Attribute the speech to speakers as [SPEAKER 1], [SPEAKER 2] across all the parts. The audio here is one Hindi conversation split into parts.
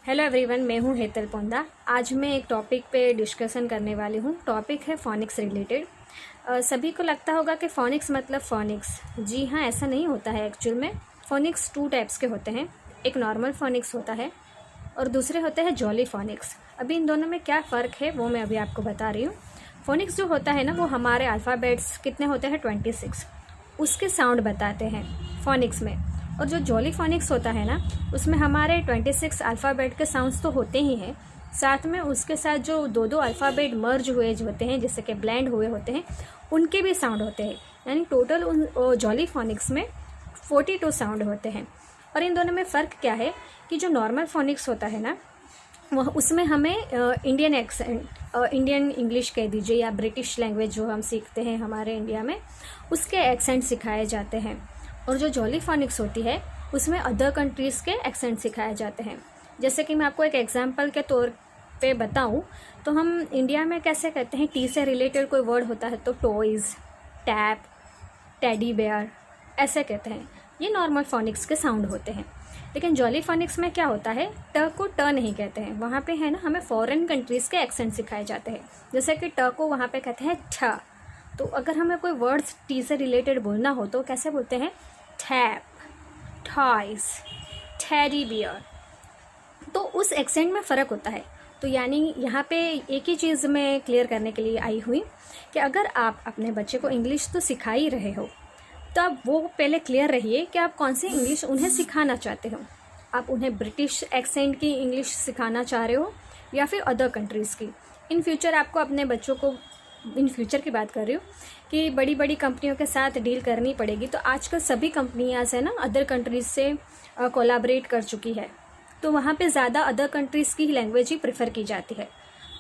[SPEAKER 1] हेलो एवरीवन, मैं हूँ हेतल पोंदा। आज मैं एक टॉपिक पे डिस्कशन करने वाली हूँ। टॉपिक है फोनिक्स रिलेटेड। सभी को लगता होगा कि फोनिक्स मतलब फोनिक्स। जी हाँ, ऐसा नहीं होता है। एक्चुअल में फोनिक्स 2 टाइप्स के होते हैं। एक नॉर्मल फोनिक्स होता है और दूसरे होते हैं जॉली फोनिक्स। अभी इन दोनों में क्या फ़र्क है वो मैं अभी आपको बता रही हूँ। फोनिक्स जो होता है ना, वो हमारे अल्फ़ाबेट्स कितने होते हैं 26, उसके साउंड बताते हैं फोनिक्स में। और जो जॉली फोनिक्स होता है ना, उसमें हमारे 26 अल्फ़ाबेट के साउंड्स तो होते ही हैं, साथ में उसके साथ जो दो अल्फ़ाबेट मर्ज हुए जो होते हैं, जैसे कि ब्लेंड हुए होते हैं, उनके भी साउंड होते हैं। यानी टोटल उन जॉली फोनिक्स में 42 साउंड होते हैं। और इन दोनों में फ़र्क क्या है कि जो नॉर्मल फोनिक्स होता है ना, वह उसमें हमें इंडियन एक्सेंट, इंडियन इंग्लिश कह दीजिए या ब्रिटिश लैंग्वेज जो हम सीखते हैं हमारे इंडिया में, उसके एक्सेंट सिखाए जाते हैं। और जो जॉली फोनिक्स होती है उसमें अदर कंट्रीज़ के एक्सेंट सिखाए जाते हैं। जैसे कि मैं आपको एक एग्जांपल के तौर पे बताऊं तो हम इंडिया में कैसे कहते हैं, टी से रिलेटेड कोई वर्ड होता है तो टॉयज़, टैप, टेडी बेयर ऐसे कहते हैं। ये नॉर्मल फोनिक्स के साउंड होते हैं। लेकिन जॉली फोनिक्स में क्या होता है, ट को ट नहीं कहते हैं। वहाँ पे है ना, हमें फॉरेन कंट्रीज़ के एक्सेंट सिखाए जाते हैं। जैसे कि ट को वहाँ पे कहते हैं ठ। तो अगर हमें कोई वर्ड्स टी से रिलेटेड बोलना हो तो कैसे बोलते हैं, टैप, टॉयज, टेडी बियर। तो उस एक्सेंट में फ़र्क होता है। तो यानी यहाँ पे एक ही चीज़ मैं क्लियर करने के लिए आई हुई कि अगर आप अपने बच्चे को इंग्लिश तो सिखा ही रहे हो, तो आप वो पहले क्लियर रहिए कि आप कौन सी इंग्लिश उन्हें सिखाना चाहते हो। आप उन्हें ब्रिटिश एक्सेंट की इंग्लिश सिखाना चाह रहे हो या फिर अदर कंट्रीज़ की। इन फ्यूचर आपको अपने बच्चों को, इन फ्यूचर की बात कर रही हूँ कि बड़ी बड़ी कंपनियों के साथ डील करनी पड़ेगी। तो आजकल सभी कंपनियां है ना, अदर कंट्रीज़ से कोलैबोरेट कर चुकी है। तो वहाँ पे ज़्यादा अदर कंट्रीज़ की लैंग्वेज ही प्रेफर की जाती है।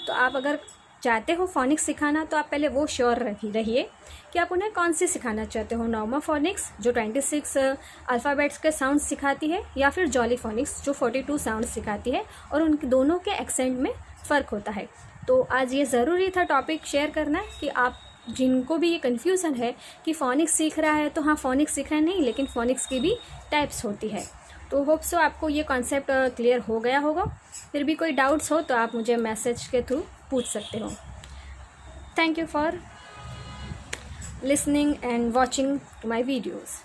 [SPEAKER 1] तो आप अगर चाहते हो फोनिक्स सिखाना तो आप पहले वो श्योर रहिए कि आप उन्हें कौन सी सिखाना चाहते हो, नॉर्मल फोनिक्स जो 26 अल्फ़ाबेट्स के साउंड सिखाती है, या फिर जॉली फोनिक्स जो 42 साउंड सिखाती है। और उन दोनों के एक्सेंट में फ़र्क होता है। तो आज ये ज़रूरी था टॉपिक शेयर करना कि आप जिनको भी ये कन्फ्यूज़न है कि फोनिक्स सीख रहा है तो हाँ फोनिक्स सीख रहा है, नहीं, लेकिन फोनिक्स की भी टाइप्स होती है। तो होप सो आपको ये कॉन्सेप्ट क्लियर हो गया होगा। फिर भी कोई डाउट्स हो तो आप मुझे मैसेज के थ्रू पूछ सकते हो। Thank you for listening and watching to my videos.